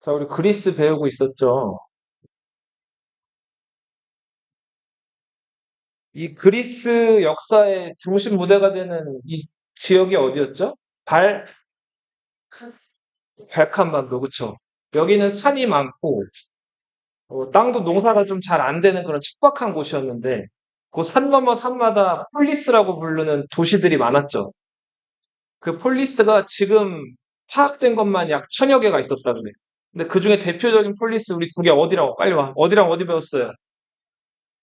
자, 우리 그리스 배우고 있었죠. 이 그리스 역사의 중심 무대가 되는 이 지역이 어디였죠? 발, 발칸반도, 그쵸? 여기는 산이 많고, 땅도 농사가 좀 잘 안 되는 그런 척박한 곳이었는데, 그 산 넘어 산마다 폴리스라고 부르는 도시들이 많았죠. 그 폴리스가 지금 파악된 것만 약 천여 개가 있었다 그래. 근데 그 중에 대표적인 폴리스 우리 두 개 어디라고 빨리 와. 어디랑 어디 배웠어요?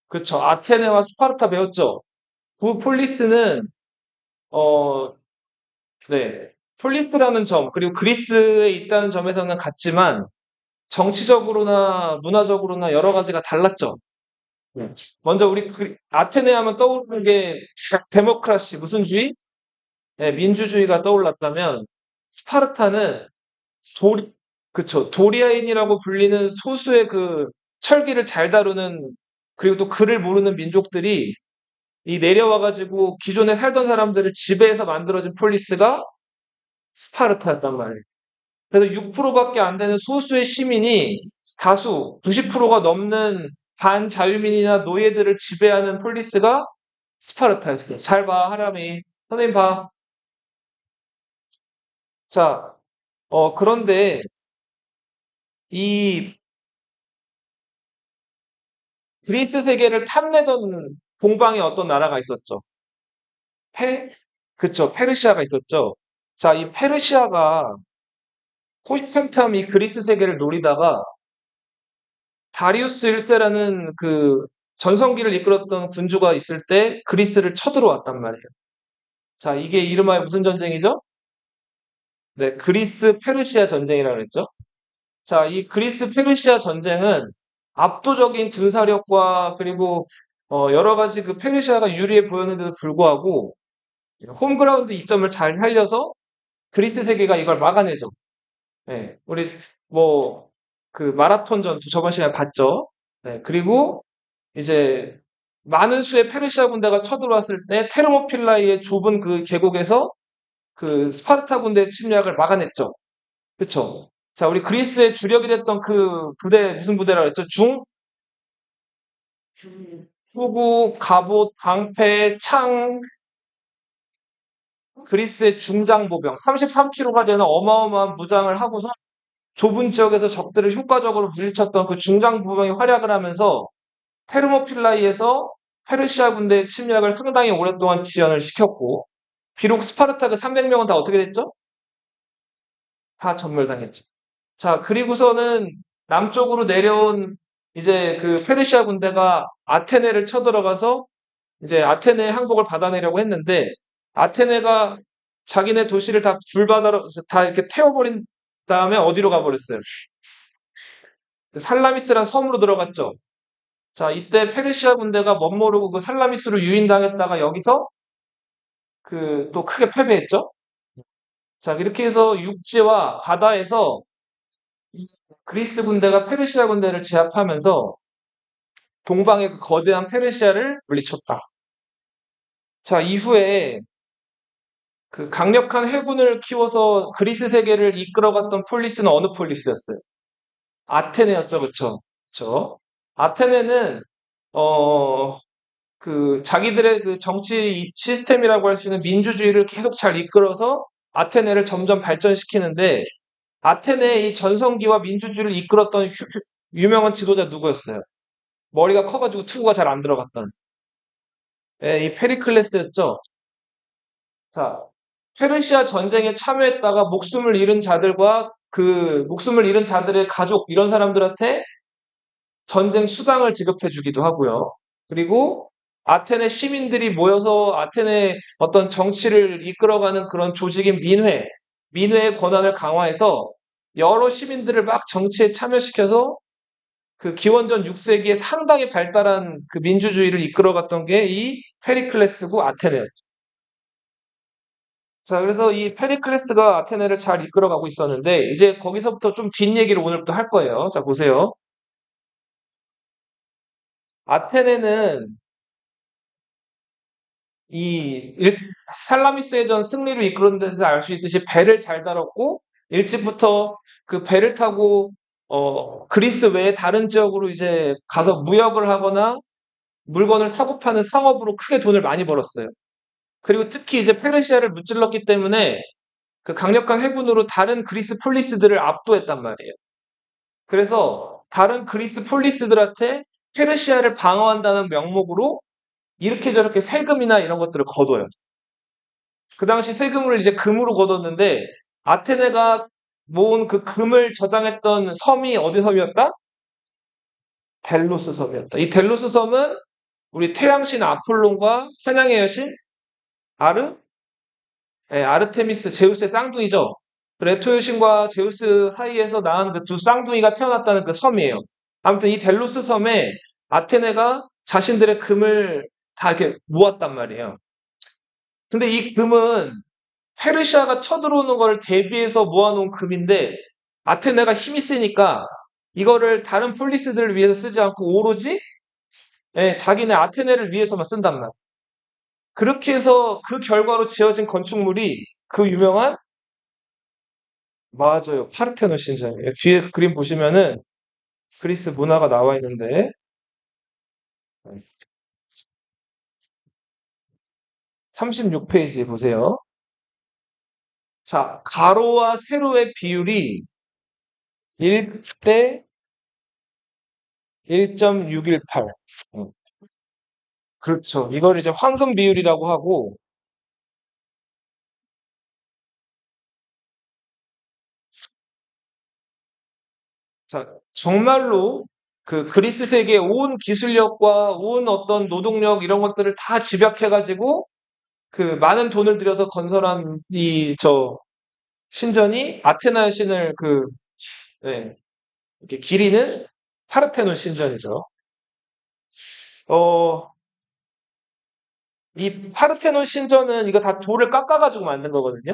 그쵸. 아테네와 스파르타 배웠죠. 그 폴리스는 어, 네. 폴리스라는 점, 그리고 그리스에 있다는 점에서는 같지만 정치적으로나 문화적으로나 여러 가지가 달랐죠. 네. 먼저 우리 아테네 하면 떠오르는 게 데모크라시, 무슨 주의? 네, 민주주의가 떠올랐다면 스파르타는 도리, 그쵸. 도리아인이라고 불리는 소수의 그 철기를 잘 다루는 그리고 또 글을 모르는 민족들이 이 내려와가지고 기존에 살던 사람들을 지배해서 만들어진 폴리스가 스파르타였단 말이에요. 그래서 6%밖에 안 되는 소수의 시민이 다수 90%가 넘는 반자유민이나 노예들을 지배하는 폴리스가 스파르타였어요. 잘 봐, 하람이. 선생님 봐. 자, 그런데 이 그리스 세계를 탐내던 동방에 어떤 나라가 있었죠? 페, 그쵸, 페르시아가 있었죠. 자, 이 페르시아가 호시탐탐 이 그리스 세계를 노리다가 다리우스 1세라는 그 전성기를 이끌었던 군주가 있을 때 그리스를 쳐들어왔단 말이에요. 자, 이게 이름하여 무슨 전쟁이죠? 네, 그리스 페르시아 전쟁이라고 했죠. 자, 이 그리스 페르시아 전쟁은 압도적인 군사력과 그리고 여러 가지 그 페르시아가 유리해 보였는데도 불구하고 홈그라운드 이점을 잘 살려서 그리스 세계가 이걸 막아내죠. 네, 우리 뭐 그 마라톤 전투 저번 시간에 봤죠. 네, 그리고 이제 많은 수의 페르시아 군대가 쳐들어왔을 때 테르모필라이의 좁은 그 계곡에서 그 스파르타 군대의 침략을 막아냈죠. 그쵸? 자, 우리 그리스의 주력이 됐던 그 부대, 무슨 부대라고 했죠? 후구, 갑옷, 방패, 창, 그리스의 중장보병, 33kg가 되는 어마어마한 무장을 하고서 좁은 지역에서 적들을 효과적으로 물리쳤던 그 중장보병이 활약을 하면서 테르모필라이에서 페르시아 군대의 침략을 상당히 오랫동안 지연을 시켰고, 비록 스파르타 그 300명은 다 어떻게 됐죠? 다 전멸당했죠. 자, 그리고서는 남쪽으로 내려온 이제 그 페르시아 군대가 아테네를 쳐들어가서 이제 아테네의 항복을 받아내려고 했는데, 아테네가 자기네 도시를 다 불바다로 다 이렇게 태워버린 다음에 어디로 가버렸어요? 살라미스란 섬으로 들어갔죠. 자, 이때 페르시아 군대가 멋모르고 그 살라미스로 유인당했다가 여기서 그 또 크게 패배했죠. 자, 이렇게 해서 육지와 바다에서 이 그리스 군대가 페르시아 군대를 제압하면서 동방의 그 거대한 페르시아를 물리쳤다. 자, 이후에 그 강력한 해군을 키워서 그리스 세계를 이끌어갔던 폴리스는 어느 폴리스였어요? 아테네였죠, 그쵸? 그쵸? 아테네는 어, 그 자기들의 그 정치 시스템이라고 할 수 있는 민주주의를 계속 잘 이끌어서 아테네를 점점 발전시키는데 아테네의 이 전성기와 민주주의를 이끌었던 유명한 지도자 누구였어요? 머리가 커가지고 투구가 잘 안 들어갔던 이 페리클레스였죠. 자, 페르시아 전쟁에 참여했다가 목숨을 잃은 자들과 그 목숨을 잃은 자들의 가족 이런 사람들한테 전쟁 수당을 지급해 주기도 하고요. 그리고 아테네 시민들이 모여서 아테네 어떤 정치를 이끌어가는 그런 조직인 민회의 권한을 강화해서 여러 시민들을 막 정치에 참여시켜서 그 기원전 6세기에 상당히 발달한 그 민주주의를 이끌어갔던 게 이 페리클레스고 아테네였죠. 자, 그래서 이 페리클레스가 아테네를 잘 이끌어가고 있었는데 이제 거기서부터 좀 뒷얘기를 오늘부터 할 거예요. 자, 보세요. 아테네는 이 살라미스의 전 승리를 이끄는 데서 알 수 있듯이 배를 잘 다뤘고 일찍부터 그 배를 타고 그리스 외에 다른 지역으로 이제 가서 무역을 하거나 물건을 사고 파는 상업으로 크게 돈을 많이 벌었어요. 그리고 특히 이제 페르시아를 무찔렀기 때문에 그 강력한 해군으로 다른 그리스 폴리스들을 압도했단 말이에요. 그래서 다른 그리스 폴리스들한테 페르시아를 방어한다는 명목으로 이렇게 저렇게 세금이나 이런 것들을 거둬요. 그 당시 세금을 이제 금으로 거뒀는데 아테네가 모은 그 금을 저장했던 섬이 어디 섬이었다? 델로스 섬이었다. 이 델로스 섬은 우리 태양신 아폴론과 사냥의 여신 아르? 예, 아르테미스 제우스의 쌍둥이죠. 레토 여신과 제우스 사이에서 낳은 그 두 쌍둥이가 태어났다는 그 섬이에요. 아무튼 이 델로스 섬에 아테네가 자신들의 금을 다 이렇게 모았단 말이에요. 근데 이 금은 페르시아가 쳐들어오는 걸 대비해서 모아놓은 금인데 아테네가 힘이 세니까 이거를 다른 폴리스들을 위해서 쓰지 않고 오로지 예, 자기네 아테네를 위해서만 쓴단 말이에요. 그렇게 해서 그 결과로 지어진 건축물이 그 유명한 맞아요. 파르테논 신전이에요. 뒤에 그 그림 보시면은 그리스 문화가 나와 있는데 36페이지 보세요. 자, 가로와 세로의 비율이 1대 1.618. 그렇죠. 이걸 이제 황금 비율이라고 하고, 자, 정말로 그 그리스 세계의 온 기술력과 온 어떤 노동력 이런 것들을 다 집약해가지고 그 많은 돈을 들여서 건설한 저 신전이 아테나 신을 네, 이렇게 기리는 파르테논 신전이죠. 어, 이 파르테논 신전은 이거 다 돌을 깎아가지고 만든 거거든요.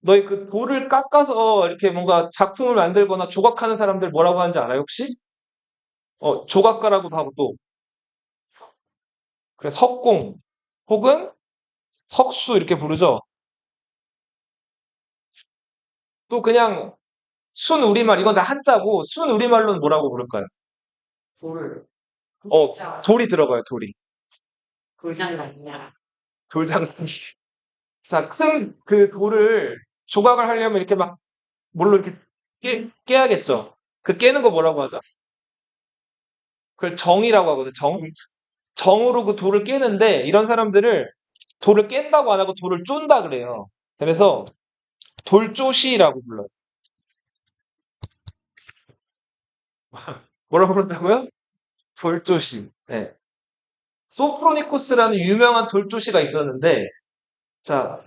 너희 그 돌을 깎아서 이렇게 뭔가 작품을 만들거나 조각하는 사람들 뭐라고 하는지 알아요, 혹시? 조각가라고도 하고 또, 그래, 석공, 혹은 석수 이렇게 부르죠. 또 그냥 순 우리말, 이건 다 한자고, 순 우리말로는 뭐라고 부를까요? 돌을. 돌이 들어가요, 돌이. 돌장난이냐? 돌장난. 자, 큰 그 돌을 조각을 하려면 이렇게 막, 뭘로 이렇게 깨야겠죠? 그 깨는 거 뭐라고 하죠? 그걸 정이라고 하거든요, 정. 정으로 그 돌을 깨는데, 이런 사람들을 돌을 깬다고 안 하고 돌을 쫀다 그래요. 그래서 돌조시라고 불러요. 뭐라고 부른다고요? 돌조시. 네. 소프로니코스라는 유명한 돌조시가 있었는데, 자,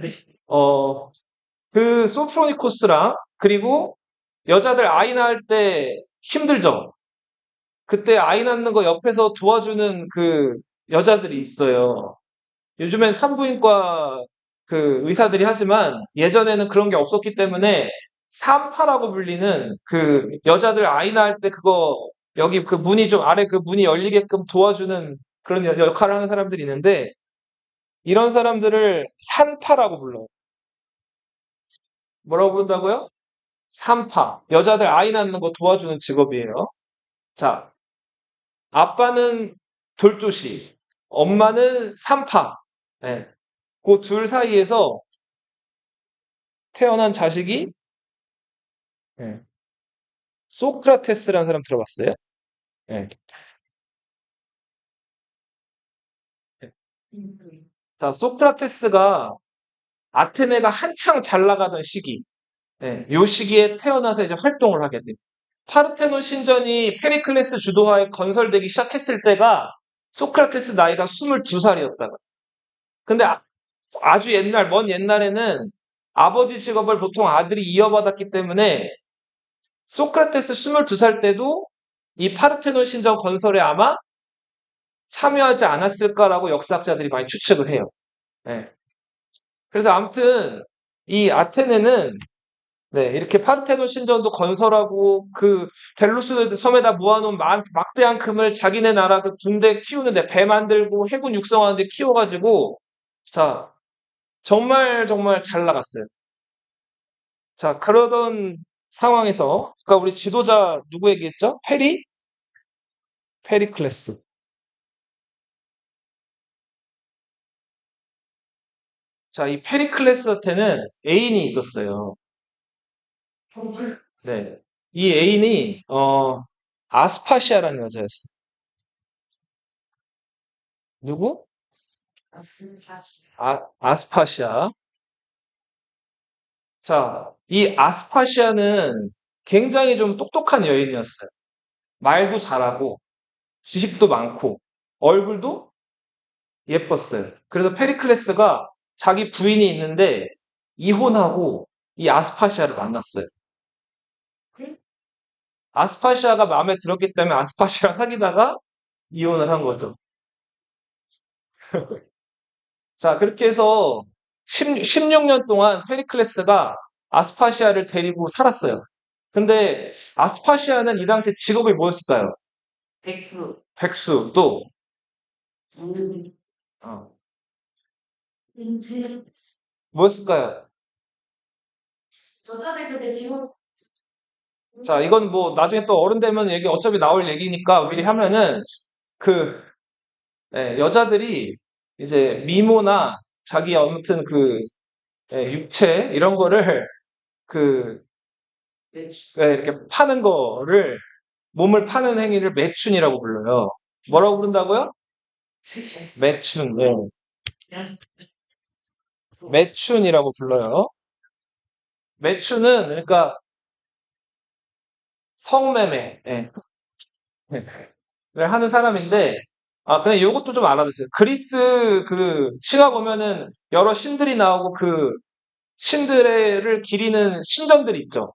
어, 그 소프로니코스랑, 그리고 여자들 아이 낳을 때 힘들죠? 그때 아이 낳는 거 옆에서 도와주는 그 여자들이 있어요. 요즘엔 산부인과 그 의사들이 하지만 예전에는 그런 게 없었기 때문에 산파라고 불리는 그 여자들 아이 낳을 때 그거 여기 그 문이 좀 아래 그 문이 열리게끔 도와주는 그런 역할을 하는 사람들이 있는데 이런 사람들을 산파라고 불러요. 뭐라고 부른다고요? 산파. 여자들 아이 낳는 거 도와주는 직업이에요. 자, 아빠는 돌조시, 엄마는 산파. 네. 그 둘 사이에서 태어난 자식이 네. 소크라테스라는 사람 들어봤어요? 네. 자, 소크라테스가 아테네가 한창 잘 나가던 시기, 요 시기에 태어나서 이제 활동을 하게 돼요. 파르테논 신전이 페리클레스 주도하에 건설되기 시작했을 때가 소크라테스 나이가 22살이었다가. 근데 아주 옛날, 먼 옛날에는 아버지 직업을 보통 아들이 이어받았기 때문에 소크라테스 22살 때도 이 파르테논 신전 건설에 아마 참여하지 않았을까라고 역사학자들이 많이 추측을 해요. 예. 그래서 아무튼 이 아테네는 이렇게 파르테논 신전도 건설하고 그 델로스 섬에다 모아놓은 막대한 금을 자기네 나라 그 군대 키우는데 배 만들고 해군 육성하는데 키워가지고 자 정말 정말 잘 나갔어요. 자 그러던 상황에서, 아까 우리 지도자 누구 얘기했죠? 페리클레스. 자, 이 페리클레스한테는 애인이 있었어요. 네. 이 애인이, 아스파시아라는 여자였어요. 누구? 아스파시아. 자, 이 아스파시아는 굉장히 좀 똑똑한 여인이었어요. 말도 잘하고, 지식도 많고, 얼굴도 예뻤어요. 그래서 페리클레스가 자기 부인이 있는데, 이혼하고 이 아스파시아를 만났어요. 아스파시아가 마음에 들었기 때문에 아스파시아랑 사귀다가 이혼을 한 거죠. 자, 그렇게 해서 16년 동안 페리클레스가 아스파시아를 데리고 살았어요. 근데 아스파시아는 이 당시 직업이 뭐였을까요? 백수. 또, 어, 뭐였을까요? 자, 이건 뭐 나중에 또 어른 되면 얘기 어차피 나올 얘기니까 미리 하면은 그 여자들이 이제 미모나 자기 아무튼 그 육체 이런 거를 그 이렇게 파는 거를 몸을 파는 행위를 매춘이라고 불러요. 뭐라고 부른다고요? 매춘. 네. 매춘이라고 불러요. 매춘은 그러니까 성매매 를 하는 사람인데 그냥 이것도 좀 알아두세요. 그리스 그 신화 보면은 여러 신들이 나오고 그 신들을 기리는 신전들 있죠.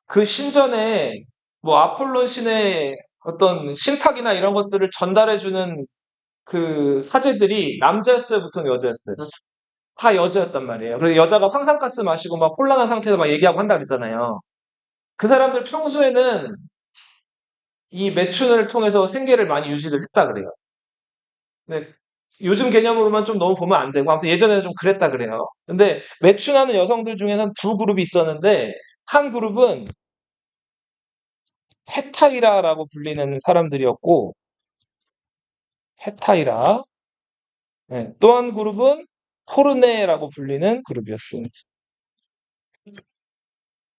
그 신전에 뭐 아폴론 신의 어떤 신탁이나 이런 것들을 전달해주는 그 사제들이 남자였어요, 보통 여자였어요? 다 여자였단 말이에요. 그래서 여자가 황산가스 마시고 막 혼란한 상태에서 막 얘기하고 한다 그랬잖아요. 그 사람들 평소에는 이 매춘을 통해서 생계를 많이 유지를 했다 그래요. 네. 요즘 개념으로만 좀 너무 보면 안 되고, 아무튼 예전에는 좀 그랬다 그래요. 근데 매춘하는 여성들 중에는 두 그룹이 있었는데, 한 그룹은 헤타이라라고 불리는 사람들이었고, 헤타이라. 네. 또 한 그룹은 포르네라고 불리는 그룹이었어요.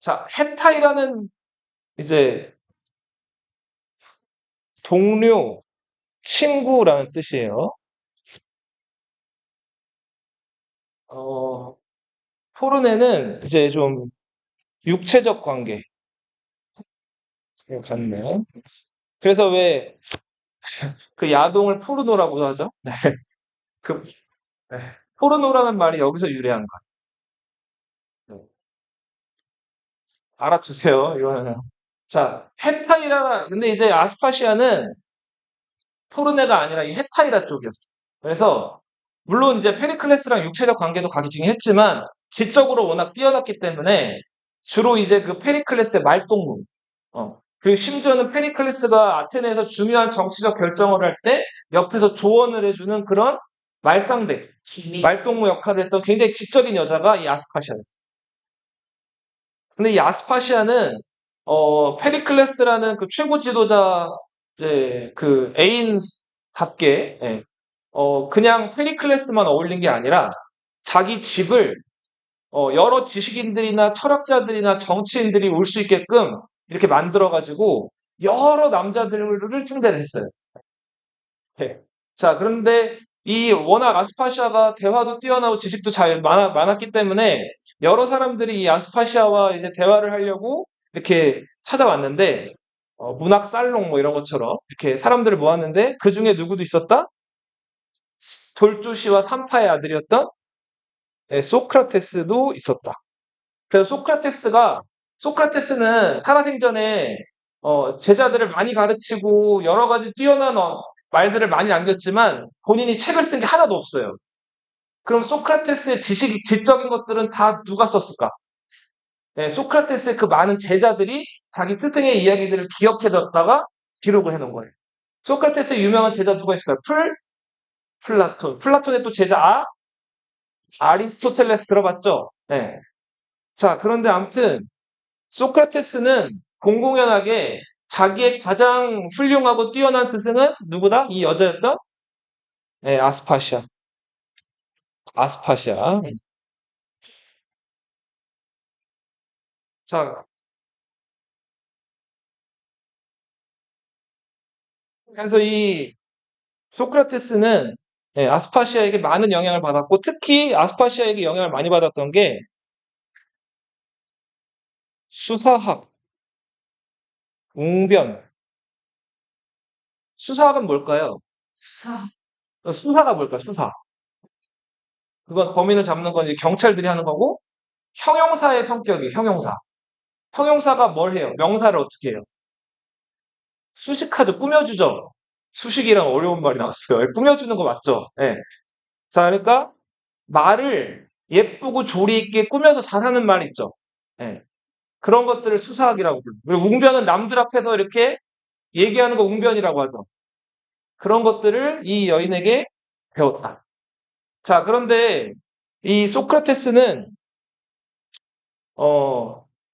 자, 헤타이라는 이제 동료, 친구라는 뜻이에요. 어, 포르네는 이제 좀 육체적 관계 같네요. 그래서 왜 그 야동을 포르노라고 하죠? 그 네. 포르노라는 말이 여기서 유래한 거예요. 네. 알아두세요, 이거는. 자, 헤타이라, 근데 이제 아스파시아는 포르네가 아니라 이 헤타이라 쪽이었어. 그래서, 물론 이제 페리클레스랑 육체적 관계도 가기 했지만, 지적으로 워낙 뛰어났기 때문에, 주로 이제 그 페리클레스의 말동무, 그리고 심지어는 페리클레스가 아테네에서 중요한 정치적 결정을 할 때, 옆에서 조언을 해주는 그런 말상대, 말동무 역할을 했던 굉장히 지적인 여자가 이 아스파시아였어요. 근데 이 아스파시아는 페리클레스라는 그 최고 지도자 이제 그 애인답게 그냥 페리클레스만 어울린 게 아니라 자기 집을 여러 지식인들이나 철학자들이나 정치인들이 올 수 있게끔 이렇게 만들어 가지고 여러 남자들을 충대를 했어요. 네. 자, 그런데 이 워낙 아스파시아가 대화도 뛰어나고 지식도 잘 많았기 때문에 여러 사람들이 이 아스파시아와 이제 대화를 하려고 이렇게 찾아왔는데 문학 살롱 뭐 이런 것처럼 이렇게 사람들을 모았는데 그 중에 누구도 있었다? 돌조시와 산파의 아들이었던 소크라테스도 있었다. 그래서 소크라테스는 살아생전에 제자들을 많이 가르치고 여러 가지 뛰어난 말들을 많이 남겼지만 본인이 책을 쓴 게 하나도 없어요. 그럼 소크라테스의 지적인 것들은 다 누가 썼을까? 네, 소크라테스의 그 많은 제자들이 자기 스승의 이야기들을 기억해뒀다가 기록을 해놓은 거예요. 소크라테스의 유명한 제자 누가 있을까요? 플라톤. 플라톤의 또 제자 아리스토텔레스 들어봤죠? 네. 자, 그런데 아무튼 소크라테스는 공공연하게 자기의 가장 훌륭하고 뛰어난 스승은 누구다? 이 여자였던? 네, 아스파시아. 아스파시아. 자, 그래서 이 소크라테스는 아스파시아에게 많은 영향을 받았고, 특히 아스파시아에게 영향을 많이 받았던 게 수사학, 웅변. 수사학은 뭘까요? 수사가 뭘까요? 수사. 그건 범인을 잡는 건 이제 경찰들이 하는 거고, 형용사의 성격이 형용사. 형용사가 뭘 해요? 명사를 어떻게 해요? 수식하죠. 꾸며주죠. 수식이랑 어려운 말이 나왔어요. 꾸며주는 거 맞죠? 예. 자, 그러니까 말을 예쁘고 조리 있게 꾸며서 잘하는 말 있죠. 예. 그런 것들을 수사학이라고 불러요. 그리고 웅변은 남들 앞에서 이렇게 얘기하는 거 웅변이라고 하죠. 그런 것들을 이 여인에게 배웠다. 자, 그런데 이 소크라테스는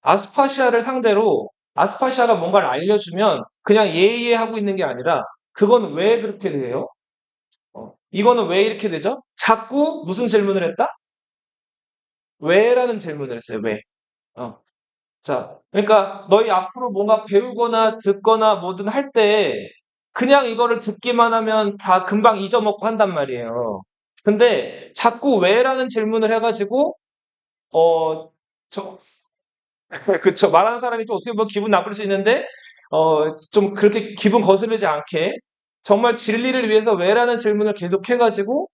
아스파시아를 상대로 아스파시아가 뭔가를 알려주면 그냥 예의에 하고 있는 게 아니라 그건 왜 그렇게 돼요? 이거는 왜 이렇게 되죠? 자꾸 무슨 질문을 했다? 왜라는 질문을 했어요. 왜? 어. 자, 그러니까 너희 앞으로 뭔가 배우거나 듣거나 뭐든 할 때 그냥 이거를 듣기만 하면 다 금방 잊어먹고 한단 말이에요. 근데 자꾸 왜라는 질문을 해가지고 어, 저, 그쵸. 말하는 사람이 좀 어떻게 보면 기분 나쁠 수 있는데 좀 그렇게 기분 거스르지 않게 정말 진리를 위해서 왜라는 질문을 계속 해가지고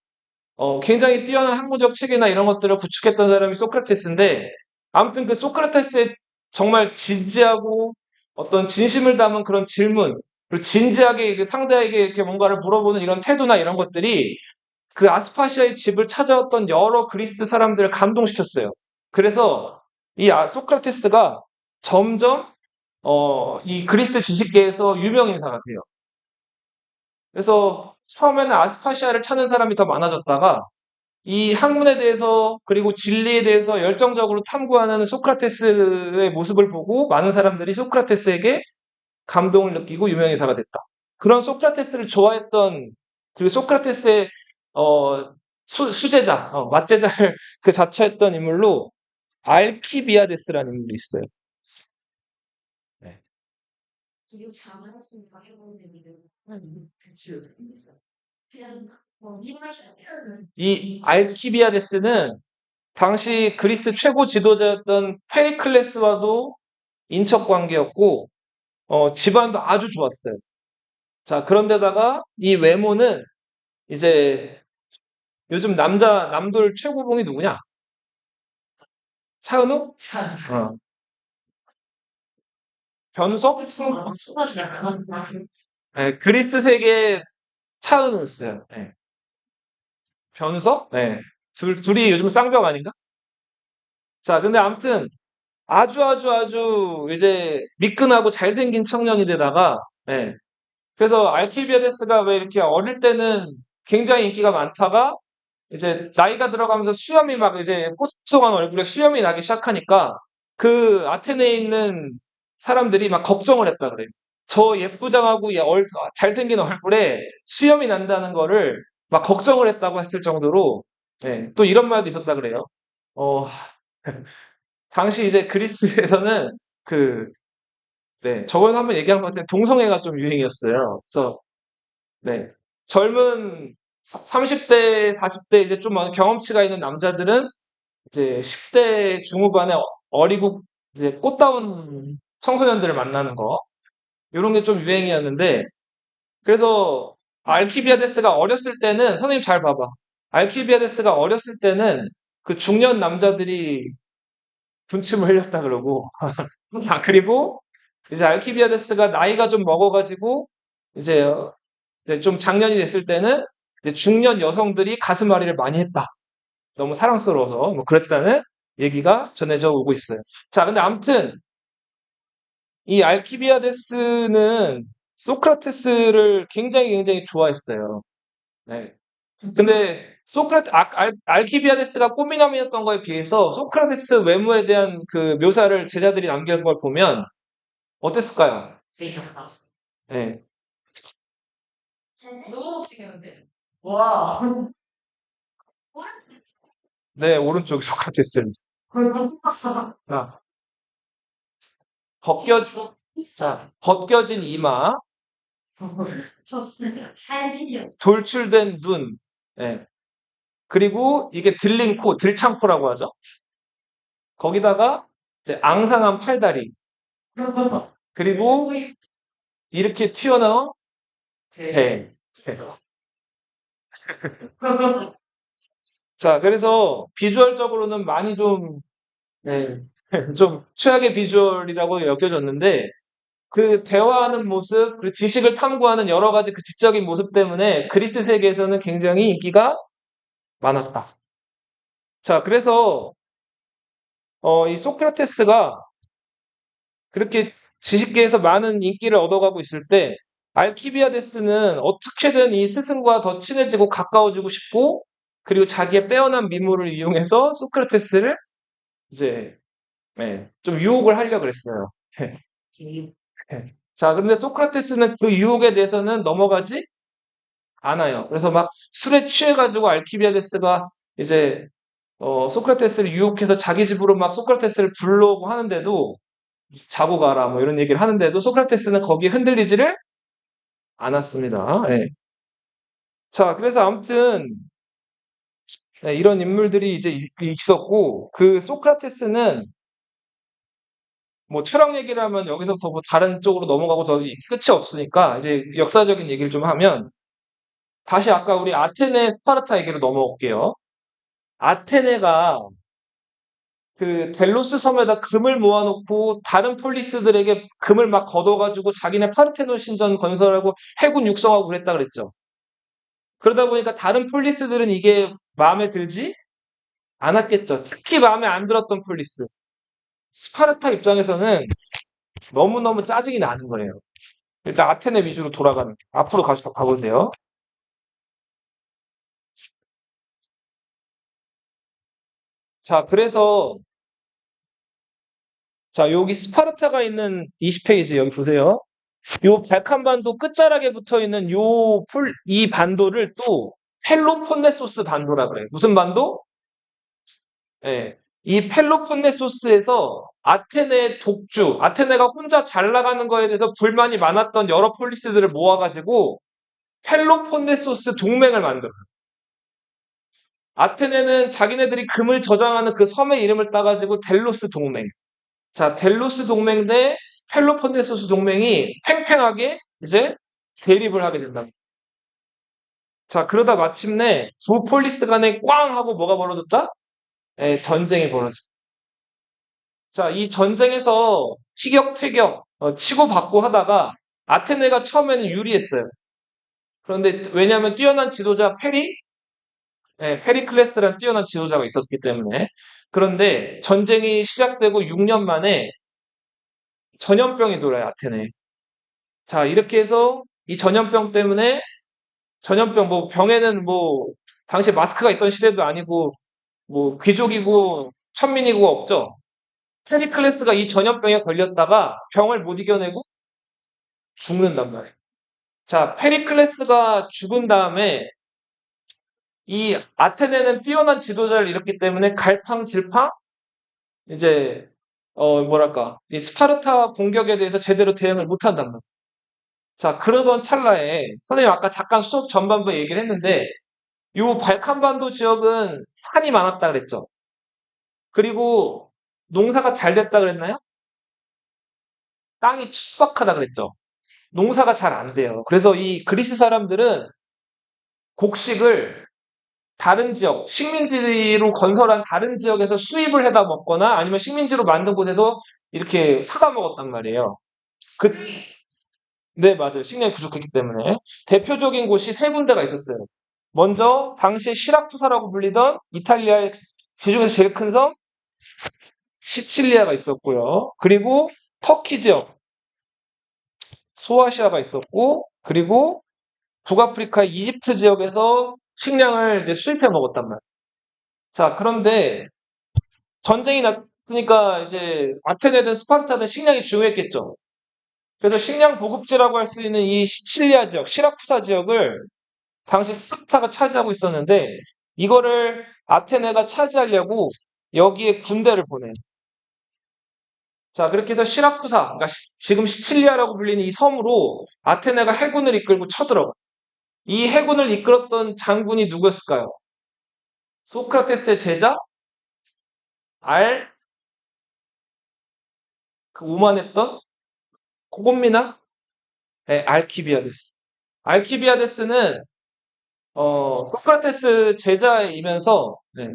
굉장히 뛰어난 학문적 체계나 이런 것들을 구축했던 사람이 소크라테스인데, 아무튼 그 소크라테스의 정말 진지하고 어떤 진심을 담은 그런 질문, 그리고 진지하게 상대에게 이렇게 뭔가를 물어보는 이런 태도나 이런 것들이 그 아스파시아의 집을 찾아왔던 여러 그리스 사람들을 감동시켰어요. 그래서 이 소크라테스가 점점 이 그리스 지식계에서 유명 인사가 돼요. 그래서 처음에는 아스파시아를 찾는 사람이 더 많아졌다가 이 학문에 대해서 그리고 진리에 대해서 열정적으로 탐구하는 소크라테스의 모습을 보고 많은 사람들이 소크라테스에게 감동을 느끼고 유명인사가 됐다. 그런 소크라테스를 좋아했던 그리고 소크라테스의 수제자, 맛제자를 그 자처했던 인물로 알키비아데스라는 인물이 있어요. 네. 이 알키비아데스는 당시 그리스 최고 지도자였던 페리클레스와도 인척 관계였고, 집안도 아주 좋았어요. 자, 그런데다가 이 외모는 이제 요즘 남돌 최고봉이 누구냐? 차은우? 어. 변석? 네, 그리스 세계 차은우였어요. 네. 변석? 네. 둘이 요즘 쌍벽 아닌가? 자, 근데 아무튼 아주 이제 미끈하고 잘생긴 청년이 되다가, 네. 그래서 알키비아데스가 왜 이렇게 어릴 때는 굉장히 인기가 많다가 이제 나이가 들어가면서 수염이 막 이제 뽀송한 얼굴에 수염이 나기 시작하니까 그 아테네에 있는 사람들이 막 걱정을 했다 그래요. 저 예쁘장하고 잘생긴 얼굴에 수염이 난다는 거를 막 걱정을 했다고 했을 정도로, 네, 또 이런 말도 있었다 그래요. 어, 당시 이제 그리스에서는 그, 네, 저번에 한번 얘기한 것 같은데 동성애가 좀 유행이었어요. 그래서 네. 젊은 30대, 40대 이제 좀 경험치가 있는 남자들은 이제 10대 중후반에 어리고 이제 꽃다운 청소년들을 만나는 거. 이런 게 좀 유행이었는데, 그래서 알키비아데스가 어렸을 때는, 선생님 잘 봐봐. 알키비아데스가 어렸을 때는 그 중년 남자들이 군침을 흘렸다 그러고, 자, 그리고 이제 알키비아데스가 나이가 좀 먹어가지고, 이제 좀 장년이 됐을 때는 이제 중년 여성들이 가슴앓이를 많이 했다. 너무 사랑스러워서 뭐 그랬다는 얘기가 전해져 오고 있어요. 자, 근데 아무튼 이 알키비아데스는 소크라테스를 굉장히 좋아했어요. 네. 근데 알키비아데스가 꽃미남이었던 거에 비해서 소크라테스 외모에 대한 그 묘사를 제자들이 남긴 걸 보면 어땠을까요? 네. 네, 오른쪽 소크라테스. 자, 벗겨, 벗겨진 이마, 돌출된 눈, 네. 그리고 이게 들린 코, 들창코라고 하죠. 거기다가 이제 앙상한 팔다리, 그리고 이렇게 튀어나온 배. 네. 자, 그래서 비주얼적으로는 많이 좀, 네, 좀 최악의 비주얼이라고 여겨졌는데, 그 대화하는 모습, 그리고 지식을 탐구하는 여러 가지 그 지적인 모습 때문에 그리스 세계에서는 굉장히 인기가 많았다. 자, 그래서 이 소크라테스가 그렇게 지식계에서 많은 인기를 얻어가고 있을 때 알키비아데스는 어떻게든 이 스승과 더 친해지고 가까워지고 싶고 그리고 자기의 빼어난 미모를 이용해서 소크라테스를 이제 좀 유혹을 하려고 그랬어요. 자, 그런데 소크라테스는 그 유혹에 대해서는 넘어가지 않아요. 그래서 막 술에 취해가지고 알키비아데스가 이제 소크라테스를 유혹해서 자기 집으로 막 소크라테스를 불러오고 하는데도 자고 가라 뭐 이런 얘기를 하는데도 소크라테스는 거기에 흔들리지를 않았습니다. 예. 자, 그래서 아무튼 이런 인물들이 이제 있었고 그 소크라테스는 뭐 철학 얘기를 하면 여기서부터 뭐 다른 쪽으로 넘어가고 더 끝이 없으니까 이제 역사적인 얘기를 좀 하면 다시 아까 우리 아테네 스파르타 얘기로 넘어올게요. 아테네가 그 델로스 섬에다 금을 모아놓고 다른 폴리스들에게 금을 막 걷어가지고 자기네 파르테논 신전 건설하고 해군 육성하고 그랬다 그랬죠. 그러다 보니까 다른 폴리스들은 이게 마음에 들지 않았겠죠. 특히 마음에 안 들었던 폴리스. 스파르타 입장에서는 너무너무 짜증이 나는 거예요. 일단 아테네 위주로 돌아가는. 앞으로 가서 가보세요. 자, 그래서 자, 여기 스파르타가 있는 20페이지 여기 보세요. 요 발칸반도 끝자락에 붙어 있는 이 반도를 또 펠로폰네소스 반도라 그래요. 무슨 반도? 예. 이 펠로폰네소스에서 아테네의 독주, 아테네가 혼자 잘 나가는 거에 대해서 불만이 많았던 여러 폴리스들을 모아가지고 펠로폰네소스 동맹을 만들어요. 아테네는 자기네들이 금을 저장하는 그 섬의 이름을 따가지고 델로스 동맹. 자, 델로스 동맹 대 펠로폰네소스 동맹이 팽팽하게 이제 대립을 하게 된다. 자, 그러다 마침내 두 폴리스 간에 꽝 하고 뭐가 벌어졌다? 전쟁이 벌어졌다. 자, 이 전쟁에서 티격태격, 치고받고 하다가 아테네가 처음에는 유리했어요. 그런데 왜냐하면 뛰어난 지도자 페리클레스라는 뛰어난 지도자가 있었기 때문에. 그런데 전쟁이 시작되고 6년 만에 전염병이 돌아요, 아테네. 자, 이렇게 해서 이 전염병 때문에 전염병 뭐 병에는 뭐 당시 마스크가 있던 시대도 아니고 뭐 귀족이고 천민이고 없죠. 페리클레스가 이 전염병에 걸렸다가 병을 못 이겨내고 죽는단 말이에요. 자, 페리클레스가 죽은 다음에 이 아테네는 뛰어난 지도자를 잃었기 때문에 갈팡질팡 이제 뭐랄까 이 스파르타 공격에 대해서 제대로 대응을 못한단 말이에요. 자, 그러던 찰나에 선생님 아까 잠깐 수업 전반부에 얘기를 했는데 요 발칸반도 지역은 산이 많았다 그랬죠. 그리고 농사가 잘 됐다 그랬나요? 땅이 척박하다 그랬죠. 농사가 잘 안 돼요. 그래서 이 그리스 사람들은 곡식을 다른 지역, 식민지로 건설한 다른 지역에서 수입을 해다 먹거나 아니면 식민지로 만든 곳에서 이렇게 사다 먹었단 말이에요. 그, 네, 맞아요. 식량이 부족했기 때문에. 대표적인 곳이 세 군데가 있었어요. 먼저, 당시에 시라쿠사라고 불리던 이탈리아의 지중에서 제일 큰 섬, 시칠리아가 있었고요. 그리고 터키 지역, 소아시아가 있었고, 그리고 북아프리카 이집트 지역에서 식량을 이제 수입해 먹었단 말이에요. 자, 그런데 전쟁이 났으니까 이제 아테네든 스파르타든 식량이 중요했겠죠. 그래서 식량 보급지라고 할 수 있는 이 시칠리아 지역, 시라쿠사 지역을 당시 스파르타가 차지하고 있었는데 이거를 아테네가 차지하려고 여기에 군대를 보내요. 자, 그렇게 해서 시라쿠사, 그러니까 지금 시칠리아라고 불리는 이 섬으로 아테네가 해군을 이끌고 쳐들어가. 이 해군을 이끌었던 장군이 누구였을까요? 소크라테스의 제자? 알, 그 오만했던? 고곤미나? 네, 알키비아데스. 알키비아데스는, 소크라테스 제자이면서, 네,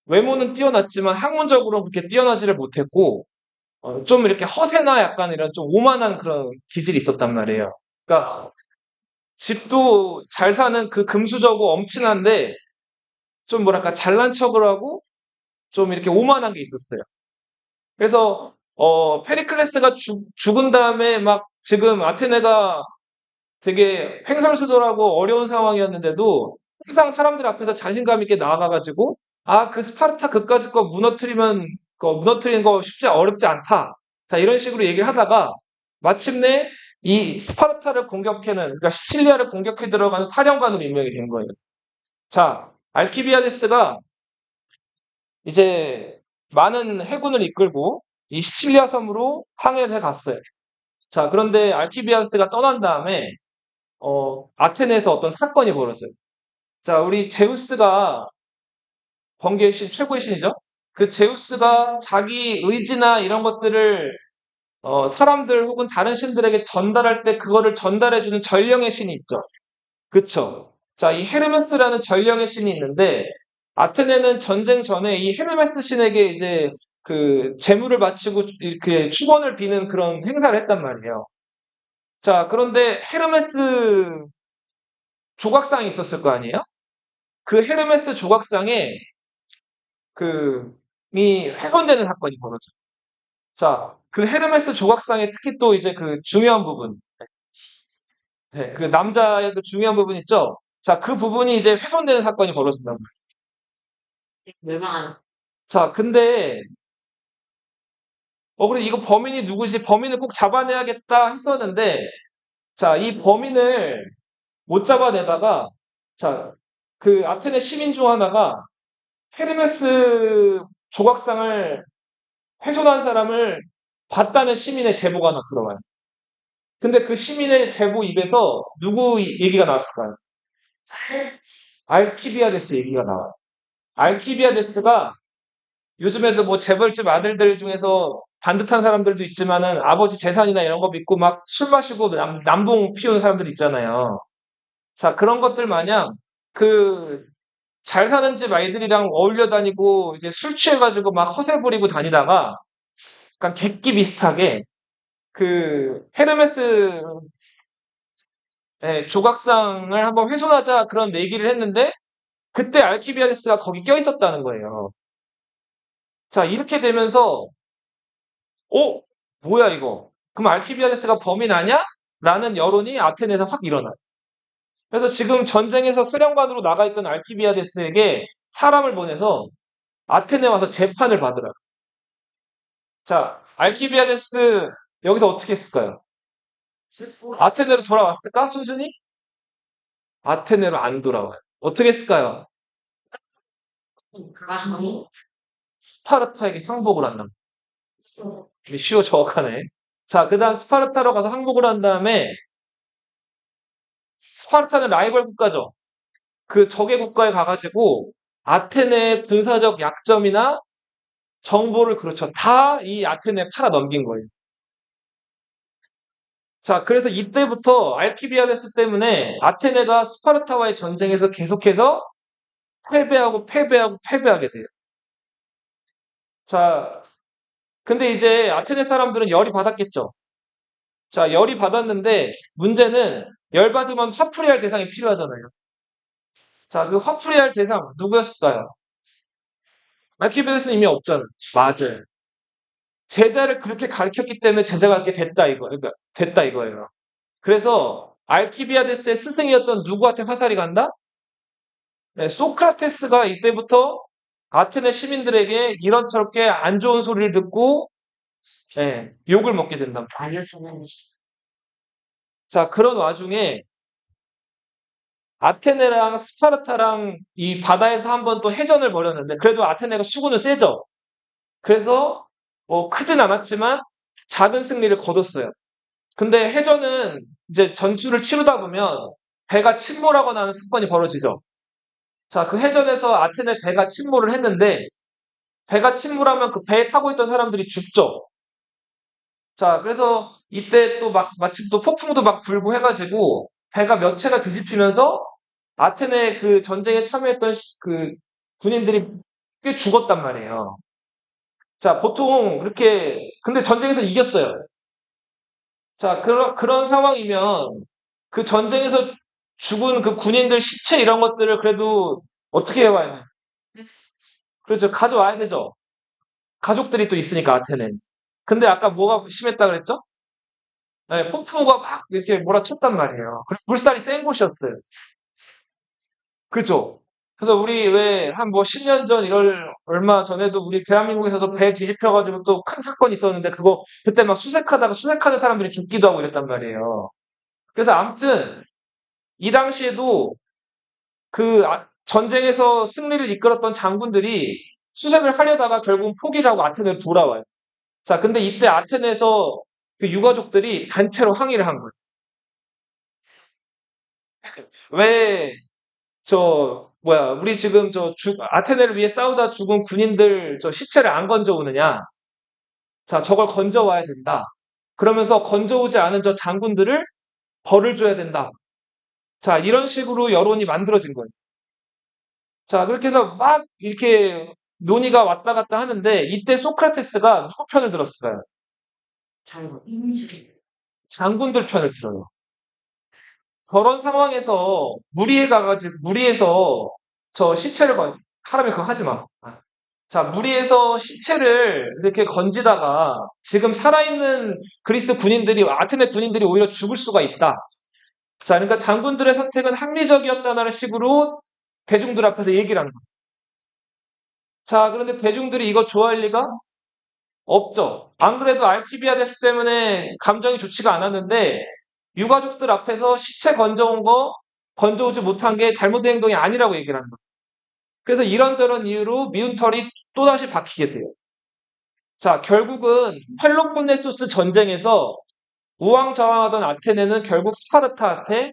외모는 뛰어났지만 학문적으로 그렇게 뛰어나지를 못했고, 좀 이렇게 허세나 약간 이런 좀 오만한 그런 기질이 있었단 말이에요. 그러니까 집도 잘 사는 그 금수저고 엄친한데 좀 뭐랄까 잘난 척을 하고 좀 이렇게 오만한 게 있었어요. 그래서 페리클레스가 죽은 다음에 막 지금 아테네가 되게 횡설수설하고 어려운 상황이었는데도 항상 사람들 앞에서 자신감 있게 나아가가지고 아, 그 스파르타 그까짓 거 무너뜨리는 거 쉽지 어렵지 않다. 자, 이런 식으로 얘기를 하다가 마침내 이 스파르타를 공격해는 그러니까 시칠리아를 공격해 들어가는 사령관으로 임명이 된 거예요. 자, 알키비아데스가 이제 많은 해군을 이끌고 이 시칠리아 섬으로 항해를 해 갔어요. 자, 그런데 알키비아데스가 떠난 다음에 아테네에서 어떤 사건이 벌어져요. 자, 우리 제우스가 번개의 신, 최고의 신이죠. 그 제우스가 자기 의지나 이런 것들을 사람들 혹은 다른 신들에게 전달할 때 그거를 전달해주는 전령의 신이 있죠. 그쵸? 자, 이 헤르메스라는 전령의 신이 있는데 아테네는 전쟁 전에 이 헤르메스 신에게 이제 그 제물을 바치고 이렇게 축원을 비는 그런 행사를 했단 말이에요. 자, 그런데 헤르메스 조각상이 있었을 거 아니에요? 그 헤르메스 조각상에 이 훼손되는 사건이 벌어져요. 자, 그 헤르메스 조각상에 특히 또 이제 그 중요한 부분, 네, 그 남자의 그 중요한 부분 있죠? 자, 그 부분이 이제 훼손되는 사건이 벌어진다고. 자, 근데, 그래, 이거 범인이 누구지? 범인을 꼭 잡아내야겠다 했었는데, 자, 이 범인을 못 잡아내다가, 자, 그 아테네 시민 중 하나가 헤르메스 조각상을 훼손한 사람을 봤다는 시민의 제보가 하나 들어와요. 근데 그 시민의 제보 입에서 누구 얘기가 나왔을까요? 알키비아데스 얘기가 나와요. 알키비아데스가 요즘에도 뭐 재벌집 아들들 중에서 반듯한 사람들도 있지만은 아버지 재산이나 이런 거 믿고 막 술 마시고 남봉 피우는 사람들 있잖아요. 자, 그런 것들 마냥 그 잘 사는 집 아이들이랑 어울려 다니고 이제 술 취해가지고 막 허세 부리고 다니다가 약간 객기 비슷하게 그 헤르메스 조각상을 한번 훼손하자 그런 내기를 했는데 그때 알키비아데스가 거기 껴있었다는 거예요. 자, 이렇게 되면서 어? 뭐야 이거? 그럼 알키비아데스가 범인 아냐? 라는 여론이 아테네에서 확 일어나요. 그래서 지금 전쟁에서 수령관으로 나가 있던 알키비아데스에게 사람을 보내서 아테네 와서 재판을 받으라. 자, 알키비아데스 여기서 어떻게 했을까요? 아테네로 돌아왔을까? 순순히? 아테네로 안 돌아와요. 어떻게 했을까요? 스파르타에게 항복을 한다. 쉬워 정확하네. 자, 그 다음 스파르타로 가서 항복을 한 다음에 스파르타는 라이벌 국가죠. 그 적의 국가에 가가지고 아테네의 군사적 약점이나 정보를 그렇죠. 다 이 아테네에 팔아 넘긴 거예요. 자, 그래서 이때부터 알키비아데스 때문에 아테네가 스파르타와의 전쟁에서 계속해서 패배하고 패배하고 패배하게 돼요. 자, 근데 이제 아테네 사람들은 열이 받았겠죠. 자, 열이 받았는데 문제는 열 받으면 화풀이할 대상이 필요하잖아요. 자, 그 화풀이할 대상 누구였을까요? 알키비아데스는 이미 없잖아요. 맞아요. 제자를 그렇게 가르쳤기 때문에 제자가 그렇게 됐다 그러니까 됐다 이거예요. 그래서 알키비아데스의 스승이었던 누구한테 화살이 간다? 네, 소크라테스가 이때부터 아테네 시민들에게 이런저렇게 안 좋은 소리를 듣고 네, 욕을 먹게 된다. 자, 그런 와중에 아테네랑 스파르타랑 이 바다에서 한번 또 해전을 벌였는데 그래도 아테네가 수군은 세죠. 그래서 뭐 크진 않았지만 작은 승리를 거뒀어요. 근데 해전은 이제 전투를 치르다 보면 배가 침몰하거나 하는 사건이 벌어지죠. 자, 그 해전에서 아테네 배가 침몰을 했는데 배가 침몰하면 그 배에 타고 있던 사람들이 죽죠. 자, 그래서 이때 또 마침 또 폭풍도 막 불고 해가지고 배가 몇 채가 뒤집히면서 아테네 그 전쟁에 참여했던 그 군인들이 꽤 죽었단 말이에요. 자, 보통 그렇게 근데 전쟁에서 이겼어요. 자, 그런 상황이면 그 전쟁에서 죽은 그 군인들 시체 이런 것들을 그래도 어떻게 해와야 돼? 그렇죠. 가져와야 되죠. 가족들이 또 있으니까 아테는. 근데 아까 뭐가 심했다 그랬죠? 네, 폭풍우가 막 이렇게 몰아쳤단 말이에요. 그래서 물살이 센 곳이었어요. 그죠? 그래서 우리 왜 한 뭐 10년 전 이럴 얼마 전에도 우리 대한민국에서도 배 뒤집혀가지고 또 큰 사건이 있었는데 그거 그때 막 수색하다가 수색하는 사람들이 죽기도 하고 이랬단 말이에요. 그래서 아무튼 이 당시에도 그 전쟁에서 승리를 이끌었던 장군들이 수색을 하려다가 결국 포기를 하고 아테네로 돌아와요. 자, 근데 이때 아테네에서 그 유가족들이 단체로 항의를 한 거예요. 왜 뭐야, 우리 지금 아테네를 위해 싸우다 죽은 군인들 시체를 안 건져오느냐? 자, 저걸 건져와야 된다. 그러면서 건져오지 않은 저 장군들을 벌을 줘야 된다. 자, 이런 식으로 여론이 만들어진 거예요. 자, 그렇게 해서 막 이렇게 논의가 왔다 갔다 하는데 이때 소크라테스가 누구 편을 들었어요? 장군들 편을 들어요. 저런 상황에서 무리해서 저 시체를 하라면 그거 하지 마. 자, 무리해서 시체를 이렇게 건지다가 지금 살아있는 그리스 군인들이, 아테네 군인들이 오히려 죽을 수가 있다. 자, 그러니까 장군들의 선택은 합리적이었다는 식으로 대중들 앞에서 얘기를 하는 거예요. 자, 그런데 대중들이 이거 좋아할 리가 없죠. 안 그래도 알키비아데스 때문에 감정이 좋지가 않았는데 유가족들 앞에서 시체 건져오지 못한 게 잘못된 행동이 아니라고 얘기를 하는 거예요. 그래서 이런저런 이유로 미운털이 또다시 박히게 돼요. 자, 결국은 펠로폰네소스 전쟁에서 우왕좌왕하던 아테네는 결국 스파르타한테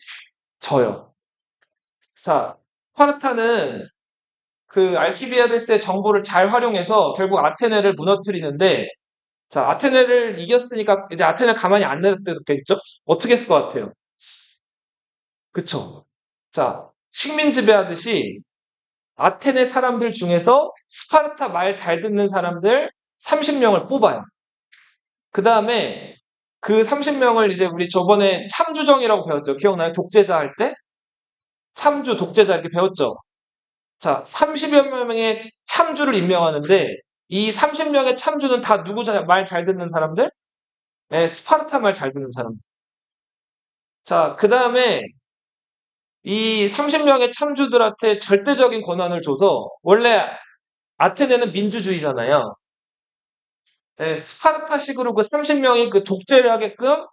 져요. 자, 스파르타는 그 알키비아데스의 정보를 잘 활용해서 결국 아테네를 무너뜨리는데, 자, 아테네를 이겼으니까 이제 아테네 가만히 안 내뒀겠죠? 어떻게 했을 것 같아요? 그쵸? 자, 식민 지배하듯이 아테네 사람들 중에서 스파르타 말 잘 듣는 사람들 30명을 뽑아요. 그 다음에 그 30명을 이제 우리 저번에 참주정이라고 배웠죠. 기억나요? 독재자 할 때? 참주, 독재자 이렇게 배웠죠. 자, 30여 명의 참주를 임명하는데 이 30명의 참주는 다 누구 말 잘 듣는 사람들? 네, 스파르타 말 잘 듣는 사람들. 자, 그 다음에 이 30명의 참주들한테 절대적인 권한을 줘서 원래 아테네는 민주주의잖아요. 네, 스파르타식으로 그 30명이 그 독재를 하게끔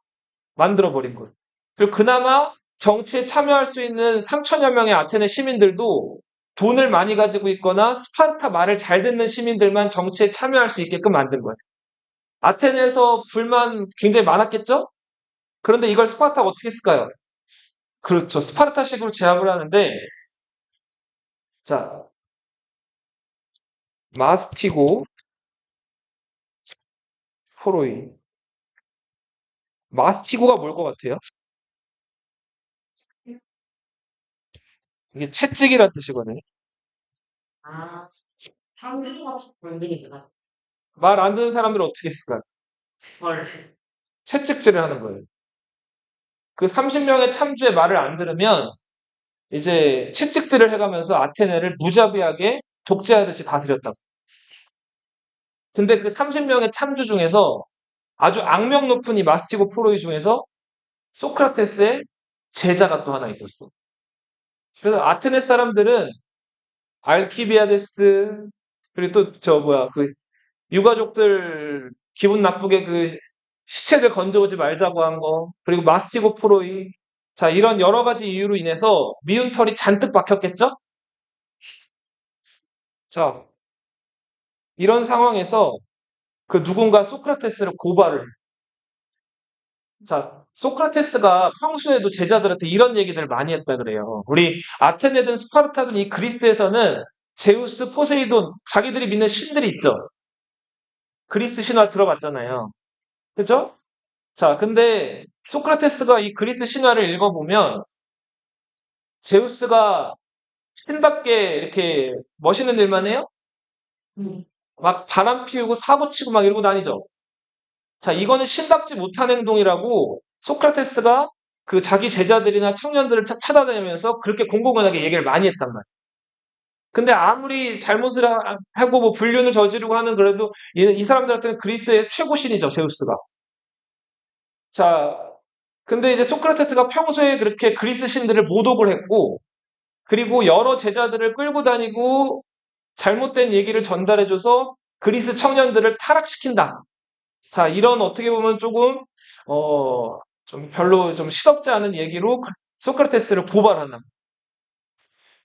만들어버린 거예요. 그리고 그나마 정치에 참여할 수 있는 3천여 명의 아테네 시민들도 돈을 많이 가지고 있거나 스파르타 말을 잘 듣는 시민들만 정치에 참여할 수 있게끔 만든 거예요. 아테네에서 불만 굉장히 많았겠죠? 그런데 이걸 스파르타가 어떻게 했을까요? 그렇죠. 스파르타식으로 제압을 하는데, 자, 마스티고 포로이. 마스티고가 뭘 것 같아요? 이게 채찍이란 뜻이거든요. 말 안 듣는 사람들은 어떻게 했을까요? 채찍질을 하는 거예요. 그 30명의 참주의 말을 안 들으면 이제 채찍질을 해가면서 아테네를 무자비하게 독재하듯이 다스렸다고. 근데 그 30명의 참주 중에서 아주 악명 높은 이 마스티고 포로이 중에서 소크라테스의 제자가 또 하나 있었어. 그래서 아테네 사람들은 알키비아데스, 그리고 또 저 뭐야 그 유가족들 기분 나쁘게 그 시체들 건져오지 말자고 한 거, 그리고 마스티고 프로이. 자, 이런 여러 가지 이유로 인해서 미운 털이 잔뜩 박혔겠죠? 자, 이런 상황에서 그 누군가 소크라테스를 고발을. 자, 소크라테스가 평소에도 제자들한테 이런 얘기들을 많이 했다 그래요. 우리 아테네든 스파르타든 이 그리스에서는 제우스, 포세이돈, 자기들이 믿는 신들이 있죠. 그리스 신화 들어봤잖아요. 그죠? 자, 근데 소크라테스가 이 그리스 신화를 읽어보면 제우스가 신답게 이렇게 멋있는 일만 해요? 막 바람 피우고 사고 치고 막 이러고 다니죠. 자, 이거는 신답지 못한 행동이라고 소크라테스가 그 자기 제자들이나 청년들을 찾아다니면서 그렇게 공공연하게 얘기를 많이 했단 말이에요. 근데 아무리 잘못을 하고 뭐 불륜을 저지르고 하는 그래도 이 사람들한테는 그리스의 최고 신이죠, 제우스가. 자, 근데 이제 소크라테스가 평소에 그렇게 그리스 신들을 모독을 했고, 그리고 여러 제자들을 끌고 다니고 잘못된 얘기를 전달해줘서 그리스 청년들을 타락시킨다. 자, 이런 어떻게 보면 조금 좀 별로 좀 시덥지 않은 얘기로 소크라테스를 고발한다.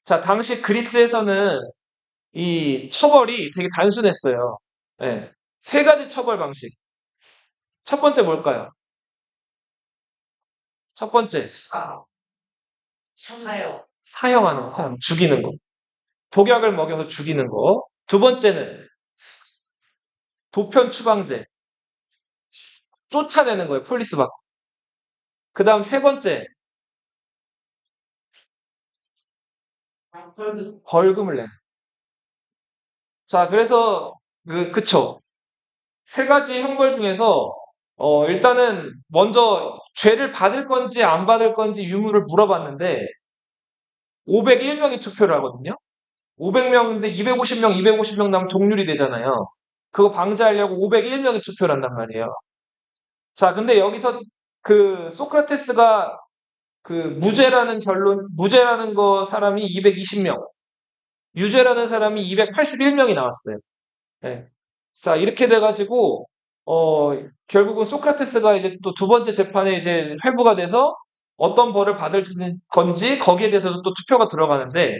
자, 당시 그리스에서는 이 처벌이 되게 단순했어요. 네. 세 가지 처벌 방식. 첫 번째 뭘까요? 첫 번째, 사형하는 거, 죽이는 거. 독약을 먹여서 죽이는 거. 두 번째는 도편 추방제, 쫓아내는 거예요. 폴리스 받고. 그 다음 세 번째, 벌금을 내는. 자, 그래서 그쵸. 세 가지 형벌 중에서 일단은 먼저 죄를 받을 건지 안 받을 건지 유무를 물어봤는데 501명이 투표를 하거든요. 500명인데 250명, 250명 나면 동률이 되잖아요. 그거 방지하려고 501명이 투표를 한단 말이에요. 자, 근데 여기서 그 소크라테스가 그 무죄라는 거 사람이 220명, 유죄라는 사람이 281명이 나왔어요. 네. 자, 이렇게 돼가지고, 어, 결국은 소크라테스가 이제 또 두 번째 재판에 이제 회부가 돼서 어떤 벌을 받을 건지 거기에 대해서도 또 투표가 들어가는데,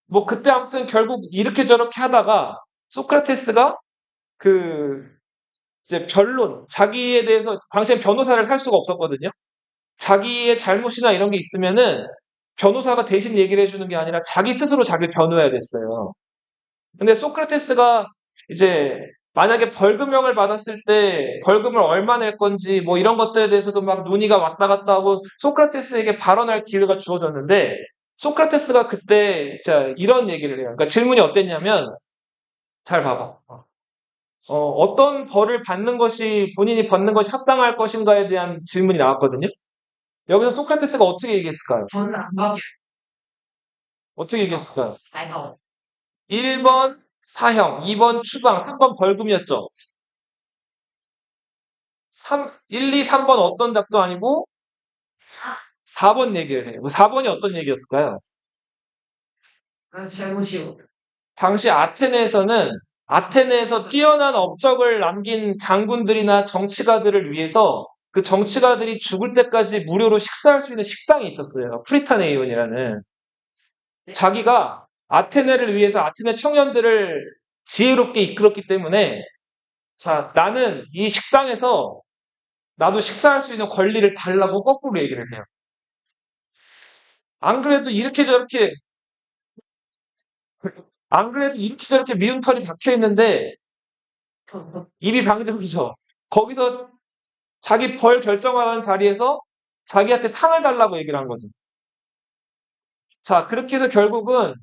뭐 그때 아무튼 결국 이렇게 저렇게 하다가 소크라테스가 그 이제 변론, 자기에 대해서 당시엔 변호사를 살 수가 없었거든요. 자기의 잘못이나 이런 게 있으면은 변호사가 대신 얘기를 해주는 게 아니라 자기 스스로 자기를 변호해야 됐어요. 근데 소크라테스가 이제 만약에 벌금형을 받았을 때 벌금을 얼마 낼 건지 뭐 이런 것들에 대해서도 막 논의가 왔다 갔다 하고 소크라테스에게 발언할 기회가 주어졌는데 소크라테스가 그때 자 이런 얘기를 해요. 그러니까 질문이 어땠냐면 잘 봐봐. 어떤 벌을 받는 것이 본인이 받는 것이 합당할 것인가에 대한 질문이 나왔거든요. 여기서 소크라테스가 어떻게 얘기했을까요? 어떻게 얘기했을까요? 1번 사형, 2번 추방, 3번 벌금이었죠. 1, 2, 3번 어떤 답도 아니고 4번 얘기를 해요. 4번이 어떤 얘기였을까요? 당시 아테네에서 뛰어난 업적을 남긴 장군들이나 정치가들을 위해서 그 정치가들이 죽을 때까지 무료로 식사할 수 있는 식당이 있었어요. 프리타네이온이라는. 자기가 아테네를 위해서 아테네 청년들을 지혜롭게 이끌었기 때문에 자, 나는 이 식당에서 나도 식사할 수 있는 권리를 달라고 거꾸로 얘기를 해요. 안 그래도 이렇게 저렇게 안 그래도 이렇게 저렇게 미운 털이 박혀 있는데 입이 방정이죠. 거기서 자기 벌 결정하는 자리에서 자기한테 상을 달라고 얘기를 한 거죠. 자, 그렇게 해서 결국은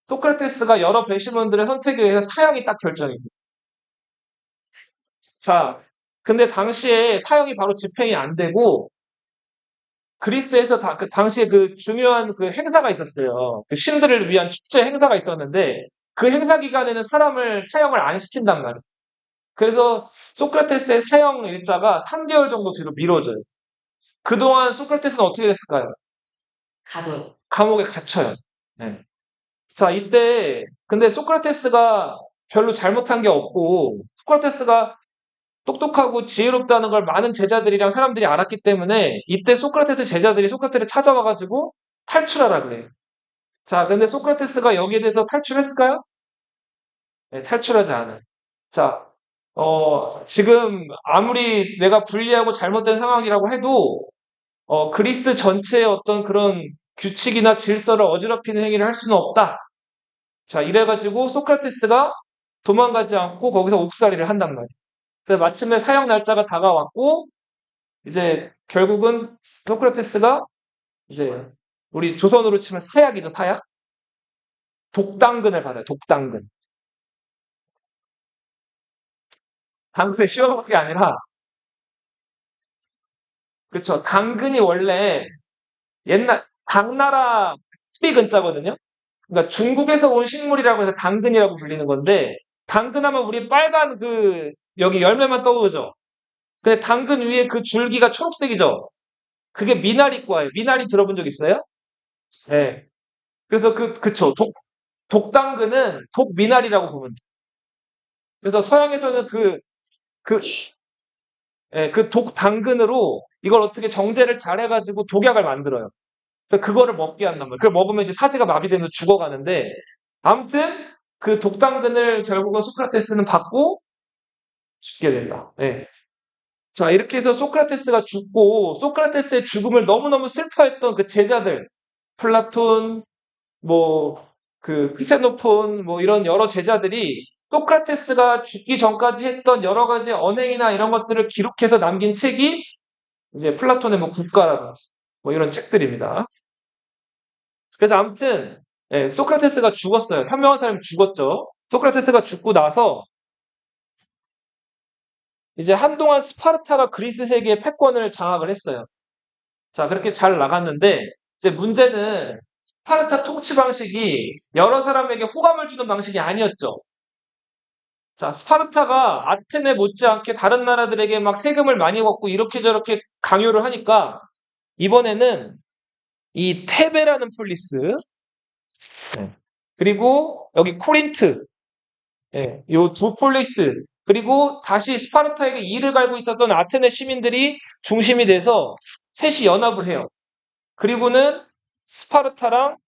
소크라테스가 여러 배심원들의 선택에 의해서 사형이 딱 결정이 돼요. 자, 근데 당시에 사형이 바로 집행이 안 되고 그리스에서 그 당시에 그 중요한 그 행사가 있었어요. 그 신들을 위한 축제 행사가 있었는데 그 행사 기간에는 사람을 사형을 안 시킨단 말이에요. 그래서 소크라테스의 사형 일자가 3개월 정도 뒤로 미뤄져요. 그동안 소크라테스는 어떻게 됐을까요? 감옥에 갇혀요. 네. 자, 이때 근데 소크라테스가 별로 잘못한 게 없고 소크라테스가 똑똑하고 지혜롭다는 걸 많은 제자들이랑 사람들이 알았기 때문에 이때 소크라테스 제자들이 소크라테스를 찾아와가지고 탈출하라 그래요. 자, 근데 소크라테스가 여기에 대해서 탈출했을까요? 네, 탈출하지 않아요. 자, 지금 아무리 내가 불리하고 잘못된 상황이라고 해도 그리스 전체의 어떤 그런 규칙이나 질서를 어지럽히는 행위를 할 수는 없다. 자, 이래가지고 소크라테스가 도망가지 않고 거기서 옥살이를 한단 말이에요. 그래서 마침내 사형 날짜가 다가왔고 이제 결국은 소크라테스가 이제 우리 조선으로 치면 사약이죠, 사약. 독당근을 받아요, 독당근. 당근의 시험한 게 아니라, 그쵸. 당근이 원래 옛날, 당나라 피 근자거든요. 그러니까 중국에서 온 식물이라고 해서 당근이라고 불리는 건데, 당근하면 우리 빨간 여기 열매만 떠오르죠. 근데 당근 위에 그 줄기가 초록색이죠. 그게 미나리과예요. 미나리 들어본 적 있어요? 네. 그래서 그쵸. 독당근은 독미나리라고 보면 돼요. 그래서 서양에서는 그, 그 독당근으로 이걸 어떻게 정제를 잘해가지고 독약을 만들어요. 그래서 그거를 먹게 한단 말이에요. 그걸 먹으면 이제 사지가 마비되면서 죽어가는데, 아무튼 그 독당근을 결국은 소크라테스는 받고 죽게 된다. 예. 자, 이렇게 해서 소크라테스가 죽고, 소크라테스의 죽음을 너무너무 슬퍼했던 그 제자들, 플라톤, 뭐, 크세노폰, 뭐, 이런 여러 제자들이 소크라테스가 죽기 전까지 했던 여러 가지 언행이나 이런 것들을 기록해서 남긴 책이 이제 플라톤의 뭐 국가라든지 뭐 이런 책들입니다. 그래서 아무튼, 예, 소크라테스가 죽었어요. 현명한 사람이 죽었죠. 소크라테스가 죽고 나서 이제 한동안 스파르타가 그리스 세계의 패권을 장악을 했어요. 자, 그렇게 잘 나갔는데, 이제 문제는 스파르타 통치 방식이 여러 사람에게 호감을 주는 방식이 아니었죠. 자, 스파르타가 아테네 못지않게 다른 나라들에게 막 세금을 많이 걷고 이렇게 저렇게 강요를 하니까 이번에는 이 테베라는 폴리스, 네. 그리고 여기 코린트, 예, 요두 폴리스, 그리고 다시 스파르타에게 이를 갈고 있었던 아테네 시민들이 중심이 돼서 셋이 연합을 해요. 그리고는 스파르타랑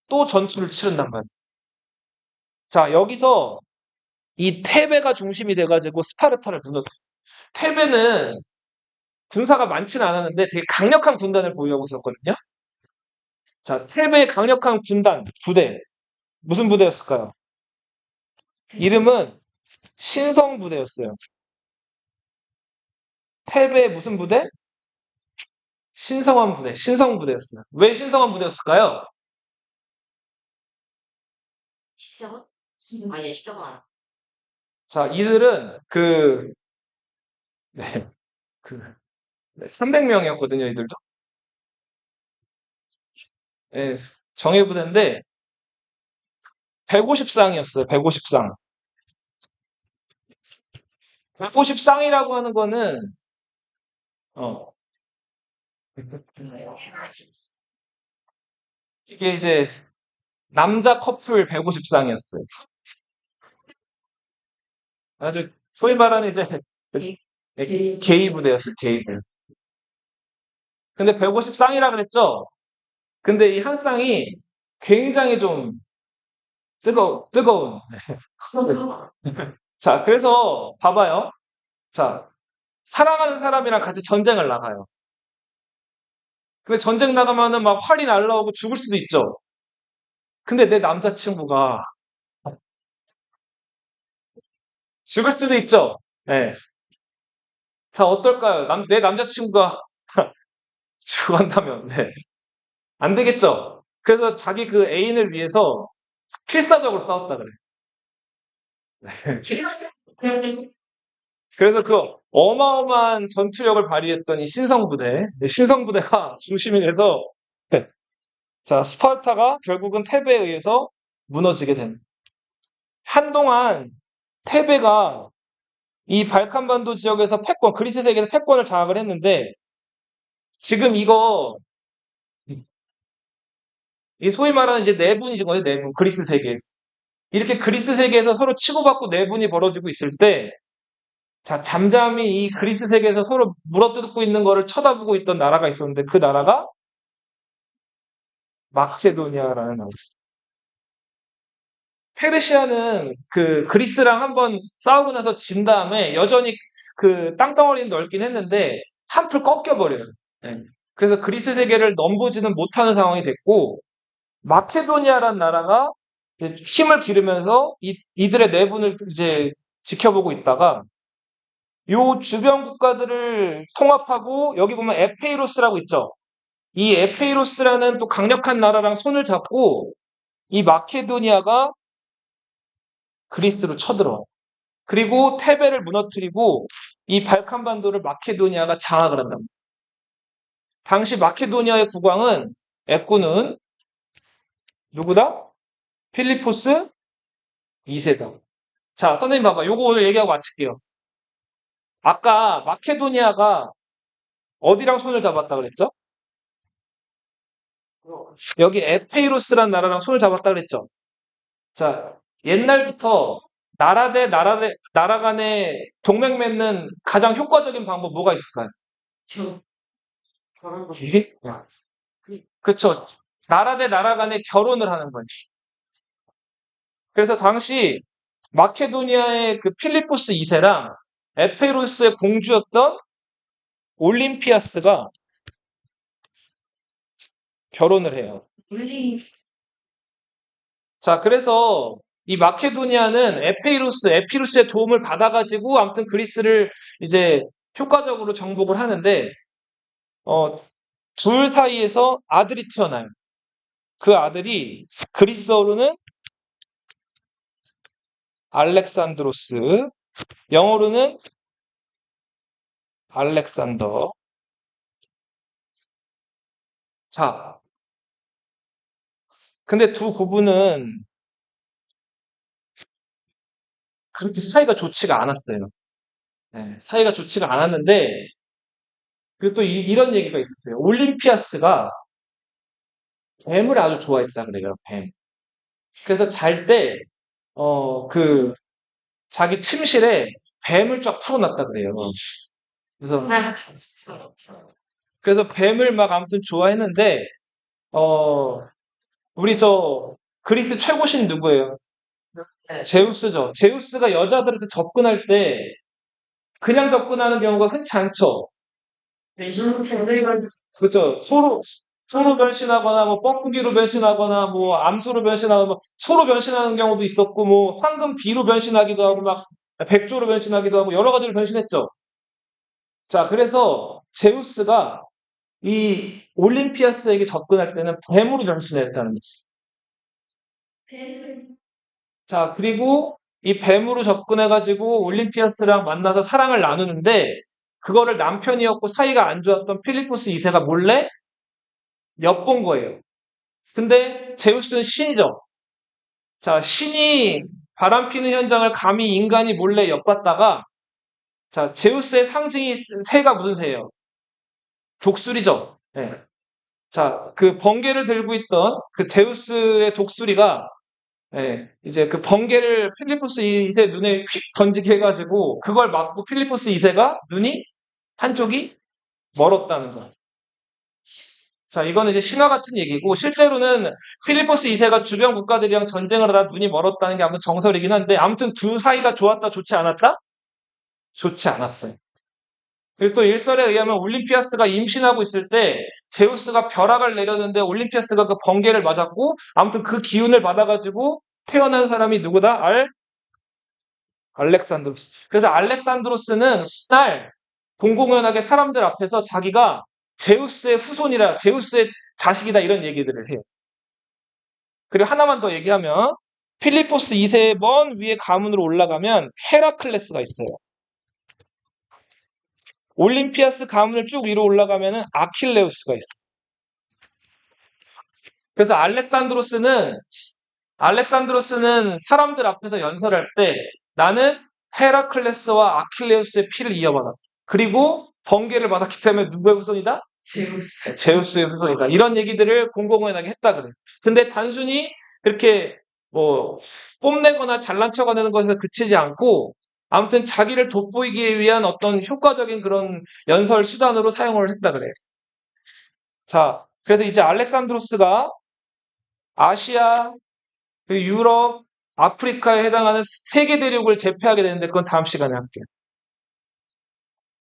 또 전투를 치른단 말이에요. 자, 여기서 이 테베가 중심이 돼가지고 스파르타를 무너뜨려요. 테베는 군사가 많지는 않았는데 되게 강력한 군단을 보유하고 있었거든요. 자, 테베의 강력한 군단, 부대. 무슨 부대였을까요? 이름은 신성부대였어요. 테베의 무슨 부대? 신성한 부대, 신성부대였어요. 왜 신성한 부대였을까요? 십자가? 아니, 십자가 아니야. 자, 이들은 네, 그, 300명이었거든요, 이들도. 네, 정예부대인데, 150쌍이었어요, 150쌍. 150쌍이라고 하는 거는, 어, 이게 이제, 남자 커플 150쌍이었어요. 아주, 소위 말하는 이제, 게이 부대였어요, 게이 부대. 근데 150쌍이라 그랬죠? 근데 이 한 쌍이 굉장히 좀 뜨거운. 자, 그래서 봐봐요. 자, 사랑하는 사람이랑 같이 전쟁을 나가요. 근데 전쟁 나가면은 막 활이 날라오고 죽을 수도 있죠. 근데 내 남자친구가 죽을 수도 있죠. 예. 자, 어떨까요? 내 남자친구가 죽어간다면, 네. 안 되겠죠. 그래서 자기 그 애인을 위해서 필사적으로 싸웠다 그래. 네. 그래서 그 어마어마한 전투력을 발휘했던 이 신성부대, 신성부대가 중심이 돼서, 네. 자, 스파르타가 결국은 테베에 의해서 무너지게 됩니다. 한동안 테베가 이 발칸반도 지역에서 패권, 그리스 세계에서 패권을 장악을 했는데, 지금 이 소위 말하는 이제 내분이죠, 거예요, 내분. 그리스 세계에서. 이렇게 그리스 세계에서 서로 치고받고 내분이 벌어지고 있을 때, 자, 잠잠히 이 그리스 세계에서 서로 물어뜯고 있는 거를 쳐다보고 있던 나라가 있었는데, 그 나라가 마케도니아라는 나라였어요. 페르시아는 그 그리스랑 한번 싸우고 나서 진 다음에 여전히 그 땅덩어리는 넓긴 했는데 한풀 꺾여버려요. 예. 그래서 그리스 세계를 넘보지는 못하는 상황이 됐고, 마케도니아란 나라가 이제 힘을 기르면서 이들의 내분을 이제 지켜보고 있다가 요 주변 국가들을 통합하고, 여기 보면 에페이로스라고 있죠. 이 에페이로스라는 또 강력한 나라랑 손을 잡고 이 마케도니아가 그리스로 쳐들어와요. 그리고 테베를 무너뜨리고 이 발칸반도를 마케도니아가 장악을 한답니다. 당시 마케도니아의 국왕은 애꾸는 누구다? 필리포스 2세다. 자, 선생님 봐봐. 요거 오늘 얘기하고 마칠게요. 아까 마케도니아가 어디랑 손을 잡았다 그랬죠? 여기 에페이로스란 나라랑 손을 잡았다 그랬죠? 자, 옛날부터 나라 간에 동맹 맺는 가장 효과적인 방법 뭐가 있을까요? 그런 거. 이게? 그쵸. 나라 대 나라 간에 결혼을 하는 거지. 그래서 당시 마케도니아의 그 필리포스 2세랑 에페로스의 공주였던 올림피아스가 결혼을 해요. 물리. 자, 그래서 이 마케도니아는 에피루스의 도움을 받아가지고 아무튼 그리스를 이제 효과적으로 정복을 하는데, 어, 둘 사이에서 아들이 태어나요. 그 아들이 그리스어로는 알렉산드로스, 영어로는 알렉산더. 자, 근데 두 부부는 그렇게 사이가 좋지가 않았어요. 네, 사이가 좋지가 않았는데, 그리고 또 이런 얘기가 있었어요. 올림피아스가 뱀을 아주 좋아했다 그래요, 뱀. 그래서 잘 때, 그, 자기 침실에 뱀을 쫙 풀어놨다 그래요. 그래서, 그래서 뱀을 막 아무튼 좋아했는데, 어, 우리 저, 그리스 최고신 누구예요? 제우스죠. 제우스가 여자들한테 접근할 때 그냥 접근하는 경우가 흔치 않죠. 그렇죠. 서로 변신하거나 뭐 뻥튀기로 변신하거나 뭐 암소로 변신하거나 뭐 소로 변신하는 경우도 있었고, 뭐 황금 비로 변신하기도 하고 막 백조로 변신하기도 하고 여러 가지로 변신했죠. 자, 그래서 제우스가 이 올림피아스에게 접근할 때는 뱀으로 변신했다는 거지. 자, 그리고 이 뱀으로 접근해가지고 올림피아스랑 만나서 사랑을 나누는데, 그거를 남편이었고 사이가 안 좋았던 필리포스 2세가 몰래 엿본 거예요. 근데 제우스는 신이죠. 자, 신이 바람피는 현장을 감히 인간이 몰래 엿봤다가, 자, 제우스의 상징이 새가 무슨 새예요? 독수리죠. 예. 자, 그 번개를 들고 있던 그 제우스의 독수리가, 예, 이제 그 번개를 필리포스 2세 눈에 휙 던지게 해가지고 그걸 맞고 필리포스 2세가 눈이 한쪽이 멀었다는 거. 자, 이거는 이제 신화 같은 얘기고, 실제로는 필리포스 2세가 주변 국가들이랑 전쟁을 하다 눈이 멀었다는 게 아무튼 정설이긴 한데, 아무튼 두 사이가 좋았다, 좋지 않았다? 좋지 않았어요. 그리고 또 일설에 의하면 올림피아스가 임신하고 있을 때 제우스가 벼락을 내렸는데 올림피아스가 그 번개를 맞았고, 아무튼 그 기운을 받아가지고 태어난 사람이 누구다? 알렉산드로스. 그래서 알렉산드로스는 날 공공연하게 사람들 앞에서 자기가 제우스의 후손이라, 제우스의 자식이다, 이런 얘기들을 해요. 그리고 하나만 더 얘기하면, 필리포스 2세의 먼 위에 가문으로 올라가면 헤라클레스가 있어요. 올림피아스 가문을 쭉 위로 올라가면 아킬레우스가 있어요. 그래서 알렉산드로스는 사람들 앞에서 연설할 때 나는 헤라클레스와 아킬레우스의 피를 이어받았다. 그리고 번개를 받았기 때문에 누구의 후손이다? 제우스의 후손이다. 이런 얘기들을 공공연하게 했다 그래. 근데 단순히 그렇게 뭐 뽐내거나 잘난 척하는 것에서 그치지 않고 아무튼 자기를 돋보이기 위한 어떤 효과적인 그런 연설 수단으로 사용을 했다 그래. 자, 그래서 이제 알렉산드로스가 아시아, 그리고 유럽, 아프리카에 해당하는 세계 대륙을 제패하게 되는데 그건 다음 시간에 할게요.